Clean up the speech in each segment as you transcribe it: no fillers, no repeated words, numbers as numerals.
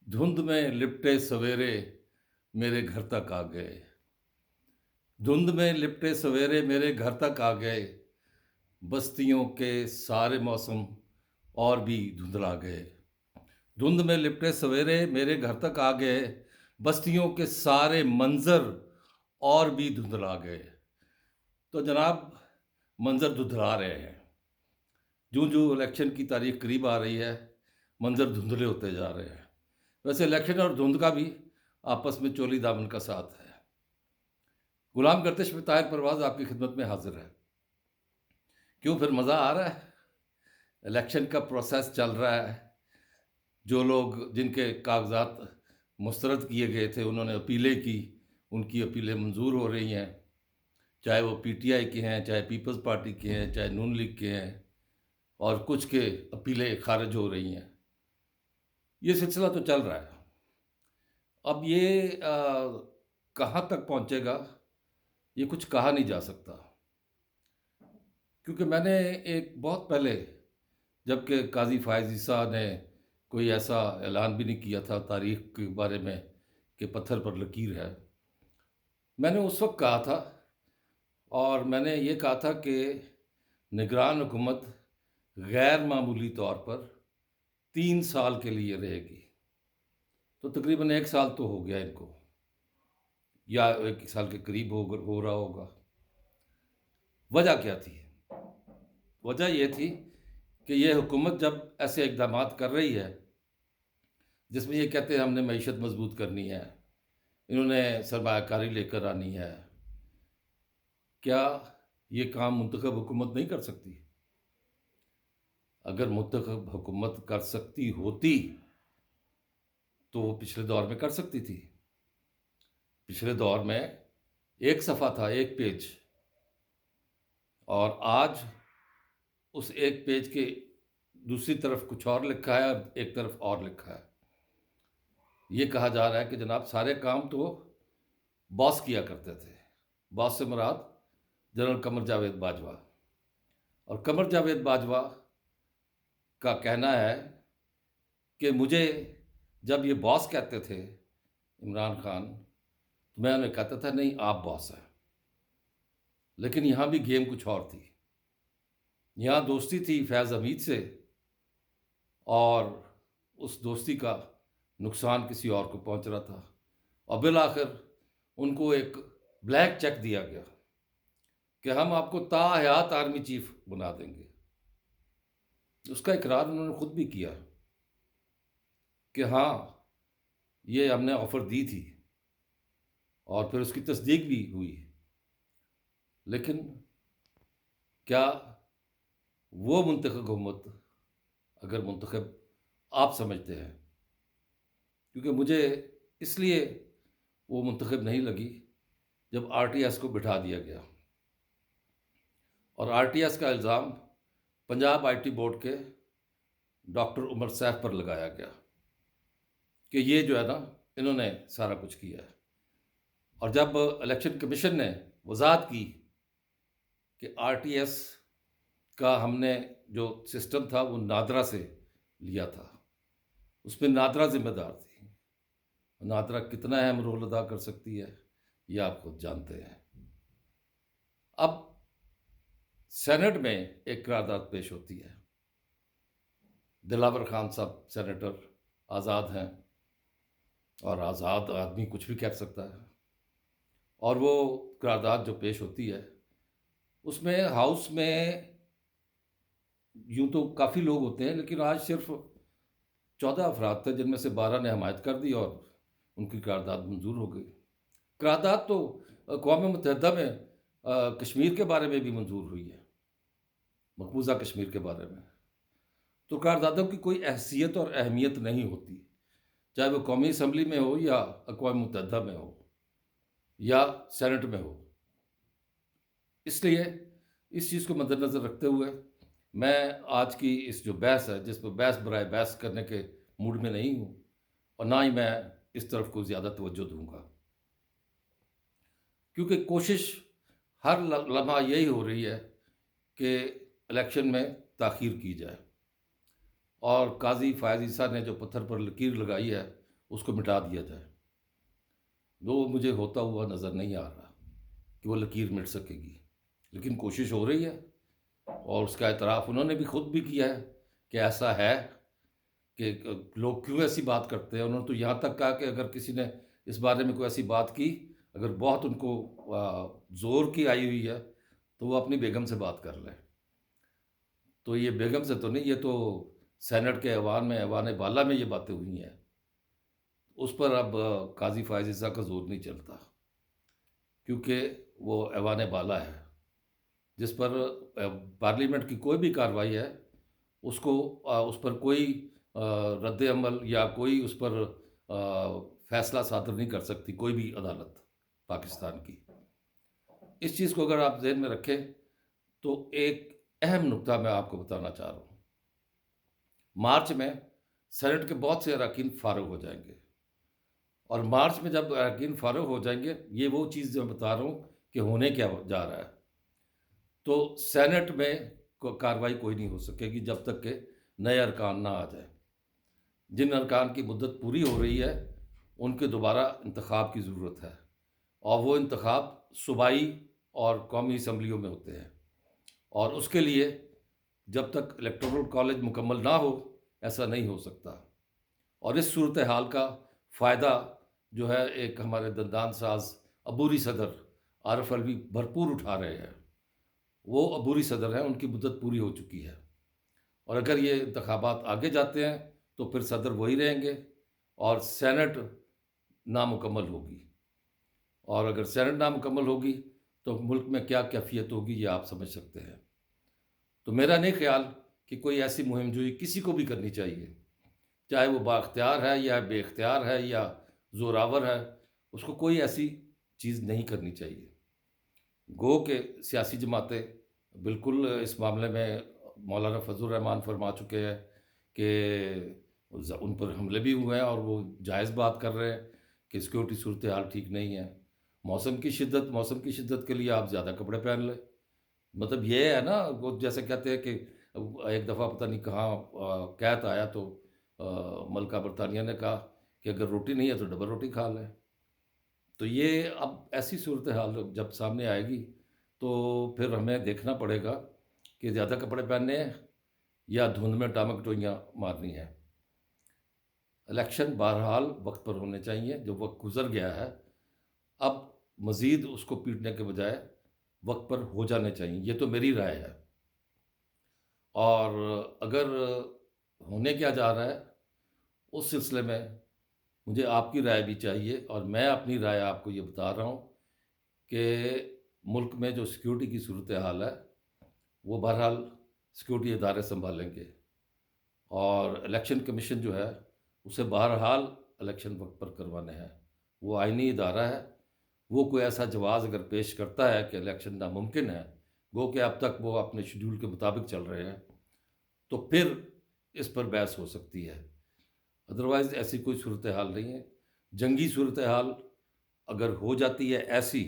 धुंध में लिपटे सवेरे मेरे घर तक आ गए। धुंध में लिपटे सवेरे मेरे घर तक आ गए। बस्तियों के सारे मौसम और भी धुंधला गए। धुंध में लिपटे सवेरे मेरे घर तक आ गए। बस्तियों के सारे मंजर और भी धुंधला गए। तो जनाब, मंजर धुंधला रहे हैं। जूं जूं इलेक्शन की तारीख करीब आ रही है, मंजर धुंधले होते जा रहे हैं। वैसे इलेक्शन और धुंध का भी आपस में चोली दामन का साथ है। गुलाम गर्दिश में ताहिर परवाज आपकी खिदमत में हाजिर है। क्यों, फिर मज़ा आ रहा है? इलेक्शन का प्रोसेस चल रहा है। जो लोग जिनके कागजात मुस्तरद किए गए थे, उन्होंने अपीलें की, उनकी अपीलें मंजूर हो रही हैं। चाहे वो पीटीआई के हैं, चाहे पीपल्स पार्टी के हैं, चाहे नून लीग के हैं, और कुछ के अपीलें खारिज हो रही हैं। ये सिलसिला तो चल रहा है। अब ये कहाँ तक पहुँचेगा, ये कुछ कहा नहीं जा सकता। क्योंकि मैंने एक बहुत पहले, जबकि काजी फ़ायज़ ईसा ने कोई ऐसा ऐलान भी नहीं किया था तारीख के बारे में कि पत्थर पर लकीर है, मैंने उस वक्त कहा था, और मैंने ये कहा था कि निगरान हुकूमत गैर मामूली तौर पर 3 साल के लिए रहेगी। तो तकरीबन 1 साल तो हो गया इनको, या 1 साल के करीब हो रहा होगा। वजह क्या थी? वजह यह थी कि यह हुकूमत जब ऐसे इकदाम कर रही है, जिसमें ये कहते हैं हमने मईशत मजबूत करनी है, इन्होंने सरमायाकारी लेकर आनी है, क्या ये काम मुंतखब हुकूमत नहीं कर सकती? अगर मुंतखब हुकूमत कर सकती होती तो वो पिछले दौर में कर सकती थी। पिछले दौर में एक सफ़ा था, एक पेज, और आज उस एक पेज के दूसरी तरफ कुछ और लिखा है और एक तरफ और लिखा है। ये कहा जा रहा है कि जनाब सारे काम तो बॉस किया करते थे। बॉस से मुराद जनरल कमर जावेद बाजवा। और कमर जावेद बाजवा का कहना है कि मुझे जब ये बॉस कहते थे इमरान खान, तो मैं उन्हें कहता था नहीं, आप बॉस हैं। लेकिन यहाँ भी गेम कुछ और थी। यहाँ दोस्ती थी फैज़ हमीद से, और उस दोस्ती का नुकसान किसी और को पहुँच रहा था, और बिल आखिर उनको एक ब्लैक चेक दिया गया कि हम आपको ताहयात आर्मी चीफ बना देंगे। उसका इकरार उन्होंने खुद भी किया कि हाँ, ये हमने ऑफ़र दी थी, और फिर उसकी तस्दीक भी हुई। लेकिन क्या वो मुंतखब हुकूमत, अगर मुंतखब आप समझते हैं, क्योंकि मुझे इसलिए वो मुंतखब नहीं लगी जब आरटीएस को बिठा दिया गया, और आरटीएस का इल्ज़ाम पंजाब आईटी बोर्ड के डॉक्टर उमर सैफ पर लगाया गया कि ये जो है ना, इन्होंने सारा कुछ किया है। और जब इलेक्शन कमीशन ने वजाहत की कि आरटीएस का हमने जो सिस्टम था वो नादरा से लिया था, उसमें नादरा ज़िम्मेदार थी। नादरा कितना अहम रोल अदा कर सकती है, ये आप खुद जानते हैं। अब सेनेट में एक करारदाद पेश होती है। दिलावर खान साहब सेनेटर आज़ाद हैं, और आज़ाद आदमी कुछ भी कह सकता है। और वो करारदाद जो पेश होती है, उसमें हाउस में यूँ तो काफ़ी लोग होते हैं, लेकिन आज सिर्फ 14 अफराद थे, जिनमें से 12 ने हमायत कर दी और उनकी करारदाद मंजूर हो गई। करारदाद तो अक़वाम मुत्तहिदा में कश्मीर के बारे में भी मंजूर हुई है, मकबूजा कश्मीर के बारे में। तो करारदादों की कोई हैसियत और अहमियत नहीं होती, चाहे वो कौमी असम्बली में हो, या अक़वाम मुत्तहिदा में हो, या सेनेट में हो। इसलिए इस चीज़ को मद्देनज़र रखते हुए मैं आज की इस जो बहस है, जिस पर बहस बराए बहस करने के मूड में नहीं हूँ, और ना ही मैं इस तरफ को ज़्यादा तवज्जो दूँगा, क्योंकि कोशिश हर लम्हा यही हो रही है कि इलेक्शन में ताख़ीर की जाए। और काजी फ़ायज़ ईसा ने जो पत्थर पर लकीर लगाई है, उसको मिटा दिया जाए। वो मुझे होता हुआ नज़र नहीं आ रहा कि वो लकीर मिट सकेगी, लेकिन कोशिश हो रही है और उसका एतराफ़ उन्होंने भी खुद भी किया है कि ऐसा है कि लोग क्यों ऐसी बात करते हैं। उन्होंने तो यहाँ तक कहा कि अगर किसी ने इस बारे में कोई ऐसी बात की, अगर बहुत उनको ज़ोर की आई हुई है, तो वो अपनी बेगम से बात कर लें। तो ये बेगम से तो नहीं, ये तो सेनेट के ऐवान बाला में ये बातें हुई हैं। उस पर अब काज़ी फ़ायज़ ईसा का ज़ोर नहीं चलता, क्योंकि वो ऐवान बाला है, जिस पर पार्लियामेंट की कोई भी कार्रवाई है, उसको उस पर कोई रद्द अमल या कोई उस पर फ़ैसला सादर नहीं कर सकती कोई भी अदालत पाकिस्तान की। इस चीज़ को अगर आप ज़हन में रखें, तो एक अहम नुकता मैं आपको बताना चाह रहा हूँ। मार्च में सेनेट के बहुत से अरकान फ़ारिग हो जाएँगे और मार्च में जब अरकान फ़ारिग हो जाएँगे, ये वो चीज़ जो मैं बता रहा हूँ कि होने क्या जा रहा है। तो सेनेट में कार्रवाई कोई नहीं हो सकेगी जब तक कि नए अरकान ना आ जाए। जिन अरकान की मुद्दत पूरी हो रही है, उनके दोबारा इंतखाब की ज़रूरत है और वो इंतखाब सूबाई और कौमी असम्बलियों में होते हैं और उसके लिए जब तक इलेक्टोरल कॉलेज मुकम्मल ना हो, ऐसा नहीं हो सकता। और इस सूरत हाल का फ़ायदा जो है एक हमारे दंदान साज अबूरी सदर आरिफ अलवी भरपूर उठा रहे हैं। वो अबूरी सदर हैं, उनकी मुद्दत पूरी हो चुकी है और अगर ये इंतखाबात आगे जाते हैं तो फिर सदर वही रहेंगे और सेनेट नामुकम्मल होगी और अगर सेनेट नामुकम्मल होगी तो मुल्क में क्या कैफियत होगी ये आप समझ सकते हैं। तो मेरा नहीं ख्याल कि कोई ऐसी मुहिम जोई किसी को भी करनी चाहिए, चाहे वो बाख्तियार है या बेख्तियार है या ज़ोरावर है, उसको कोई ऐसी चीज़ नहीं करनी चाहिए। गो के सियासी जमातें बिल्कुल इस मामले में मौलाना फजल रहमान फरमा चुके हैं कि उन पर हमले भी हुए हैं और वो जायज़ बात कर रहे हैं कि सिक्योरिटी सूरत हाल ठीक नहीं है। मौसम की शिद्दत के लिए आप ज़्यादा कपड़े पहन लें। मतलब ये है ना, वो जैसे कहते हैं कि एक दफ़ा पता नहीं कहाँ कैत आया तो मलका बरतानिया ने कहा कि अगर रोटी नहीं है तो डबल रोटी खा लें। तो ये अब ऐसी सूरत हाल जब सामने आएगी तो फिर हमें देखना पड़ेगा कि ज़्यादा कपड़े पहनने हैं या धुंध में टाँगों-कटोइयाँ मारनी है। इलेक्शन बहरहाल वक्त पर होने चाहिए, जो वक्त गुज़र गया है, अब मज़ीद उसको पीटने के बजाय वक्त पर हो जाने चाहिए, ये तो मेरी राय है। और अगर होने क्या जा रहा है, उस सिलसिले में मुझे आपकी राय भी चाहिए और मैं अपनी राय आपको ये बता रहा हूँ कि मुल्क में जो सिक्योरिटी की सूरत हाल है, वो बहरहाल सिक्योरिटी इदारे सँभालेंगे और इलेक्शन कमीशन जो है, उसे बहरहाल इलेक्शन वक्त पर करवाने हैं। वो आईनी इदारा है, वो कोई ऐसा जवाज़ अगर पेश करता है कि इलेक्शन नामुमकिन है, गो कि अब तक वो अपने शेड्यूल के मुताबिक चल रहे हैं, तो फिर इस पर बहस हो सकती है। अदरवाइज़ ऐसी कोई सूरत हाल नहीं है। जंगी सूरत हाल अगर हो जाती है ऐसी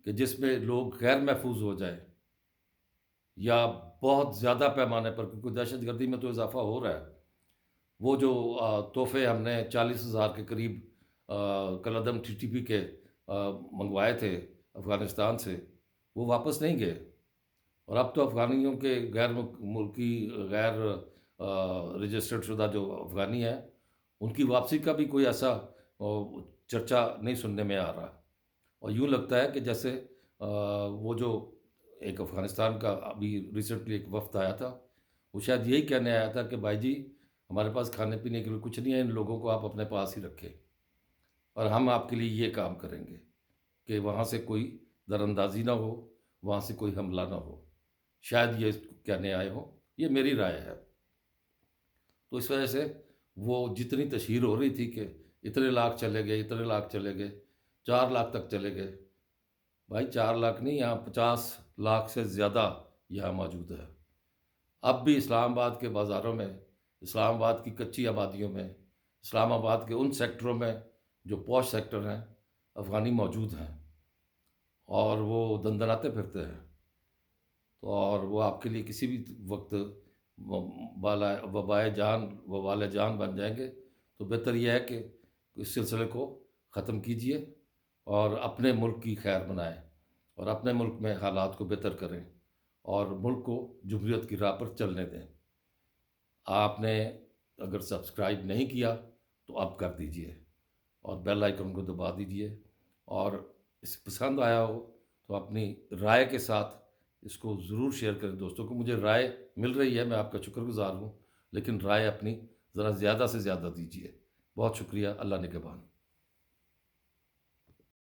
कि जिसमें लोग गैर महफूज हो जाएँ या बहुत ज़्यादा पैमाने पर, क्योंकि दहशतगर्दी में तो इज़ाफ़ा हो रहा है। वो जो तोहफ़े हमने 40,000 के करीब कलअदम टीटीपी के मँगवाए थे अफ़गानिस्तान से, वो वापस नहीं गए और अब तो अफ़गानियों के गैर मुल्की गैर रजिस्टर्ड शुदा जो अफ़गानी हैं, उनकी वापसी का भी कोई ऐसा चर्चा नहीं सुनने में आ रहा और यूँ लगता है कि जैसे वो जो एक अफ़गानिस्तान का अभी रिसेंटली एक वफ़्द आया था, वो शायद यही कहने आया था कि भाई जी, हमारे पास खाने-पीने के लिए कुछ नहीं है, इन लोगों को आप अपने पास ही रखें और हम आपके लिए ये काम करेंगे कि वहाँ से कोई दरअंदाज़ी ना हो, वहाँ से कोई हमला ना हो। शायद ये कहने आए हों, ये मेरी राय है। तो इस वजह से वो जितनी तशहीर हो रही थी कि इतने लाख चले गए, इतने लाख चले गए, 4 लाख तक चले गए। भाई 4 लाख नहीं, यहाँ 50 लाख से ज़्यादा यहाँ मौजूद है। अब भी इस्लामाबाद के बाज़ारों में, इस्लामाबाद की कच्ची आबादियों में, इस्लामाबाद के उन सेक्टरों में जो पॉश सेक्टर हैं, अफ़गानी मौजूद हैं और वो दंदनाते फिरते हैं। तो और वो आपके लिए किसी भी वक्त वबाल जान बन जाएंगे। तो बेहतर यह है कि इस सिलसिले को ख़त्म कीजिए और अपने मुल्क की खैर बनाएँ और अपने मुल्क में हालात को बेहतर करें और मुल्क को जमहूरियत की राह पर चलने दें। आपने अगर सब्सक्राइब नहीं किया तो अब कर दीजिए और बेल आइकन को दबा दीजिए और इसे पसंद आया हो तो अपनी राय के साथ इसको ज़रूर शेयर करें दोस्तों को। मुझे राय मिल रही है, मैं आपका शुक्रगुज़ार हूँ, लेकिन राय अपनी ज़रा ज़्यादा से ज़्यादा दीजिए। बहुत शुक्रिया। अल्लाह निगहबान।